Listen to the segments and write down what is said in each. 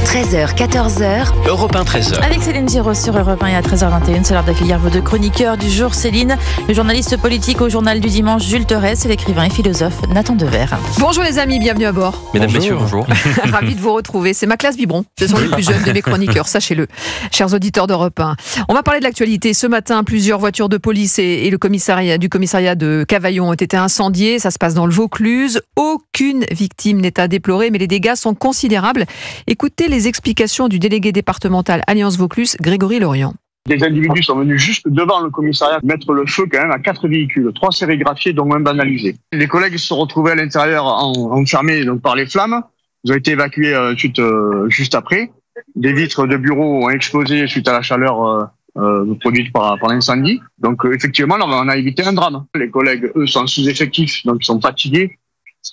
13h, 14h. Europe 1, 13h. Avec Céline Giraud sur Europe 1 et à 13h21, c'est l'heure d'accueillir vos deux chroniqueurs du jour. Céline, le journaliste politique au journal du dimanche, Jules Torres, et l'écrivain et philosophe Nathan Dever. Bonjour les amis, bienvenue à bord. Mesdames, messieurs, bonjour. Ravi de vous retrouver. C'est ma classe biberon. Ce sont les plus jeunes de mes chroniqueurs, sachez-le. Chers auditeurs d'Europe 1. On va parler de l'actualité. Ce matin, plusieurs voitures de police et le commissariat de Cavaillon ont été incendiées. Ça se passe dans le Vaucluse. Aucune victime n'est à déplorer, mais les dégâts sont considérables. Écoutez les explications du délégué départemental Alliance Vaucluse, Grégory Lorient. Des individus sont venus juste devant le commissariat mettre le feu quand même à 4 véhicules, 3 sérigraphiés dont un banalisé. Les collègues se sont retrouvés à l'intérieur enfermés donc par les flammes. Ils ont été évacués juste après. Des vitres de bureaux ont explosé suite à la chaleur produite par l'incendie. Donc effectivement, on a évité un drame. Les collègues, eux, sont sous-effectifs, donc ils sont fatigués.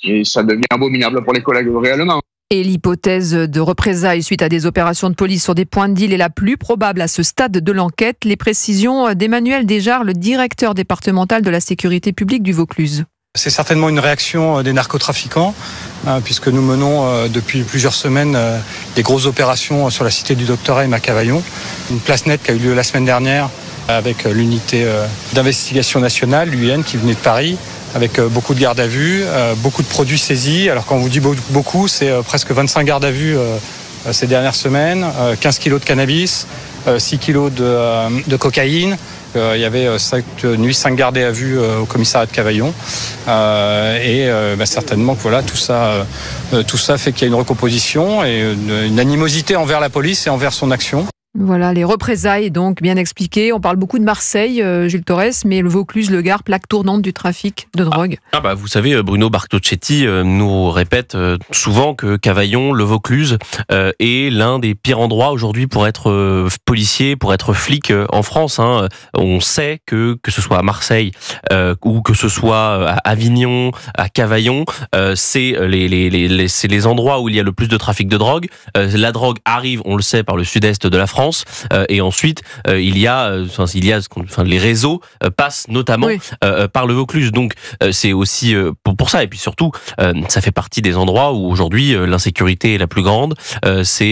Et ça devient abominable pour les collègues réellement. Et l'hypothèse de représailles suite à des opérations de police sur des points de deal est la plus probable à ce stade de l'enquête. Les précisions d'Emmanuel Desjard, le directeur départemental de la sécurité publique du Vaucluse. C'est certainement une réaction des narcotrafiquants, puisque nous menons depuis plusieurs semaines des grosses opérations sur la cité du Docteur M à Cavaillon. Une place nette qui a eu lieu la semaine dernière avec l'unité d'investigation nationale, l'UIN, qui venait de Paris, avec beaucoup de gardes à vue, beaucoup de produits saisis. Alors quand on vous dit beaucoup, c'est presque 25 gardes à vue ces dernières semaines, 15 kilos de cannabis, 6 kilos de cocaïne. Il y avait cette nuit 5 gardés à vue au commissariat de Cavaillon. Certainement que voilà, tout ça fait qu'il y a une recomposition et une animosité envers la police et envers son action. Voilà, les représailles, donc, bien expliquées. On parle beaucoup de Marseille, Jules Torres, mais le Vaucluse, le Gard, plaque tournante du trafic de drogue. Vous savez, Bruno Bartocchetti nous répète souvent que Cavaillon, le Vaucluse, est l'un des pires endroits aujourd'hui pour être policier, pour être flic en France. On sait que ce soit à Marseille ou que ce soit à Avignon, à Cavaillon, c'est les endroits où il y a le plus de trafic de drogue. La drogue arrive, on le sait, par le sud-est de la France. Et ensuite, les réseaux passent notamment par le Vaucluse. Donc, c'est aussi pour ça. Et puis surtout, ça fait partie des endroits où aujourd'hui l'insécurité est la plus grande. Ça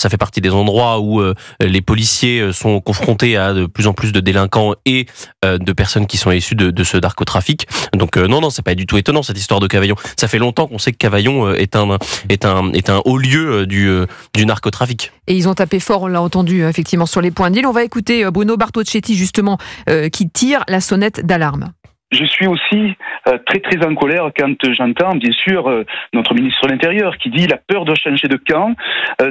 fait partie des endroits où les policiers sont confrontés à de plus en plus de délinquants et de personnes qui sont issues de ce narcotrafic. Donc non, c'est pas du tout étonnant cette histoire de Cavaillon. Ça fait longtemps qu'on sait que Cavaillon est un haut lieu du narcotrafic. Et ils ont tapé fort, on l'a entendu effectivement sur les points de deal. On va écouter Bruno Bartocchetti justement qui tire la sonnette d'alarme. Je suis aussi très très en colère quand j'entends bien sûr notre ministre de l'Intérieur qui dit la peur doit changer de camp.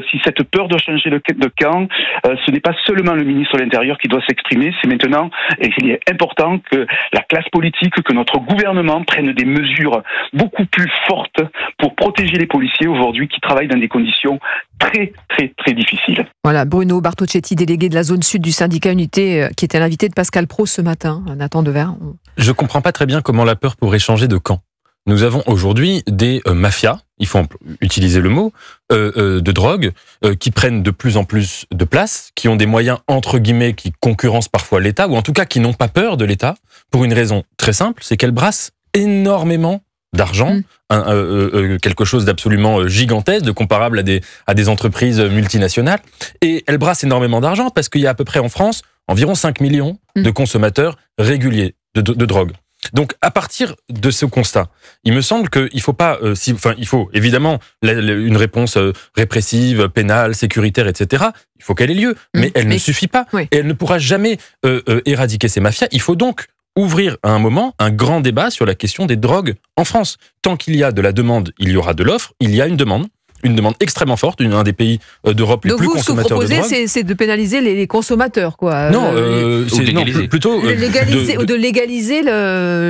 Si cette peur doit changer de camp, ce n'est pas seulement le ministre de l'Intérieur qui doit s'exprimer, c'est maintenant, et il est important que la classe politique, que notre gouvernement prenne des mesures beaucoup plus fortes pour protéger les policiers aujourd'hui qui travaillent dans des conditions très très très difficiles. Voilà, Bruno Bartocchetti, délégué de la zone sud du syndicat Unité, qui était l'invité de Pascal Praud ce matin. Nathan Dever. Je ne comprends pas très bien comment la peur pourrait changer de camp. Nous avons aujourd'hui des mafias, il faut utiliser le mot, de drogue, qui prennent de plus en plus de place, qui ont des moyens, entre guillemets, qui concurrencent parfois l'État, ou en tout cas qui n'ont pas peur de l'État, pour une raison très simple, c'est qu'elles brassent énormément d'argent, quelque chose d'absolument gigantesque, de comparable à des entreprises multinationales, et elles brassent énormément d'argent parce qu'il y a à peu près en France environ 5 millions de consommateurs réguliers de drogue. Donc, à partir de ce constat, il me semble qu'il faut pas, il faut évidemment une réponse répressive, pénale, sécuritaire, etc. Il faut qu'elle ait lieu, mais elle ne suffit pas. Oui. Et elle ne pourra jamais éradiquer ces mafias. Il faut donc ouvrir à un moment un grand débat sur la question des drogues en France. Tant qu'il y a de la demande, il y aura de l'offre. Il y a une demande extrêmement forte, un des pays d'Europe les plus consommateurs de drogue. Donc vous, ce que vous proposez, c'est de pénaliser les consommateurs, quoi. Non, plutôt de légaliser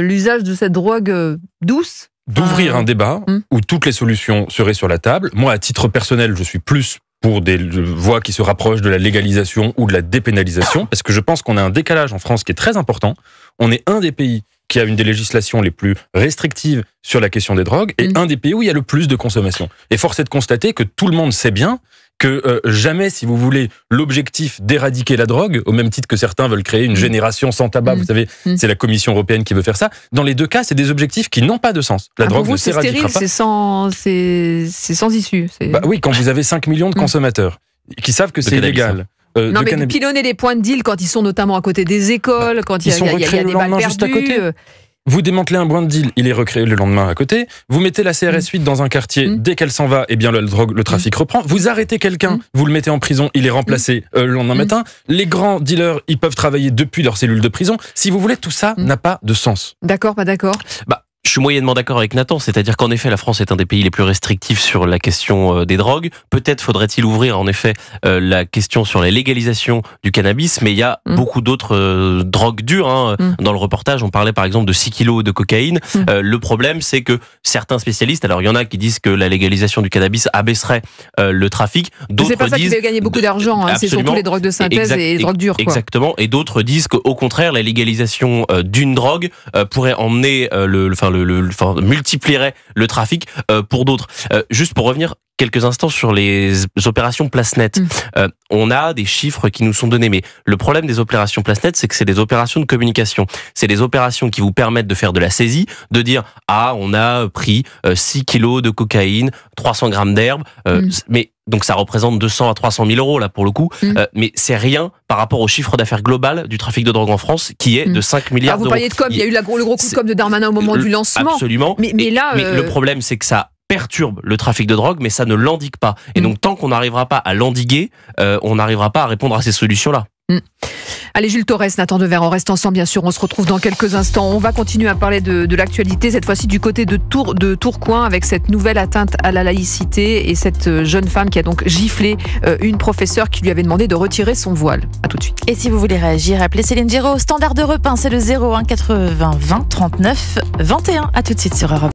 l'usage de cette drogue douce. D'ouvrir un débat où toutes les solutions seraient sur la table. Moi, à titre personnel, je suis plus pour des voies qui se rapprochent de la légalisation ou de la dépénalisation, parce que je pense qu'on a un décalage en France qui est très important. On est un des pays qui a une des législations les plus restrictives sur la question des drogues et un des pays où il y a le plus de consommation. Et force est de constater que tout le monde sait bien que jamais, si vous voulez, l'objectif d'éradiquer la drogue, au même titre que certains veulent créer une génération sans tabac, vous savez, c'est la Commission européenne qui veut faire ça. Dans les deux cas, c'est des objectifs qui n'ont pas de sens. La drogue ne s'éradiquera pas. C'est sans issue. Bah oui, quand vous avez 5 millions de consommateurs qui savent que c'est illégal. Non, mais pilonner des points de deal quand ils sont notamment à côté des écoles, quand il y a des balles perdues. Juste à côté. Vous démantelez un point de deal, il est recréé le lendemain à côté. Vous mettez la CRS 8 dans un quartier, dès qu'elle s'en va, eh bien le trafic reprend. Vous arrêtez quelqu'un, vous le mettez en prison, il est remplacé le lendemain matin. Les grands dealers, ils peuvent travailler depuis leur cellule de prison. Si vous voulez, tout ça n'a pas de sens. D'accord, pas d'accord. Je suis moyennement d'accord avec Nathan, c'est-à-dire qu'en effet, la France est un des pays les plus restrictifs sur la question des drogues. Peut-être faudrait-il ouvrir, en effet, la question sur la légalisation du cannabis, mais il y a beaucoup d'autres drogues dures. Dans le reportage, on parlait par exemple de 6 kilos de cocaïne. Le problème, c'est que certains spécialistes, alors il y en a qui disent que la légalisation du cannabis abaisserait le trafic. D'autres c'est pas ça qui fait gagner beaucoup d'argent, c'est surtout les drogues de synthèse et les drogues dures. Exactement, et d'autres disent qu'au contraire, la légalisation d'une drogue pourrait emmener multiplierait le trafic pour d'autres. Juste pour revenir quelques instants sur les opérations place nette. On a des chiffres qui nous sont donnés, mais le problème des opérations place nette, c'est que c'est des opérations de communication. C'est des opérations qui vous permettent de faire de la saisie, de dire « Ah, on a pris 6 kilos de cocaïne, 300 grammes d'herbe, mais donc ça représente 200 à 300 000 euros là pour le coup, mais c'est rien par rapport au chiffre d'affaires global du trafic de drogue en France qui est de 5 milliards d'euros. Vous parliez de com, il y a eu le gros coup de com de Darmanin au moment du lancement. Absolument. Mais là, le problème c'est que ça perturbe le trafic de drogue, mais ça ne l'endigue pas. Et donc tant qu'on n'arrivera pas à l'endiguer, on n'arrivera pas à répondre à ces solutions-là. Allez, Jules Torres, Nathan Dever, on reste ensemble bien sûr, on se retrouve dans quelques instants. On va continuer à parler de l'actualité, cette fois-ci du côté de Tourcoing, avec cette nouvelle atteinte à la laïcité et cette jeune femme qui a donc giflé une professeure qui lui avait demandé de retirer son voile. À tout de suite. Et si vous voulez réagir, appelez Céline Giraud au standard d'Europe 1, c'est le 01 80 20 39 21. À tout de suite sur Europe.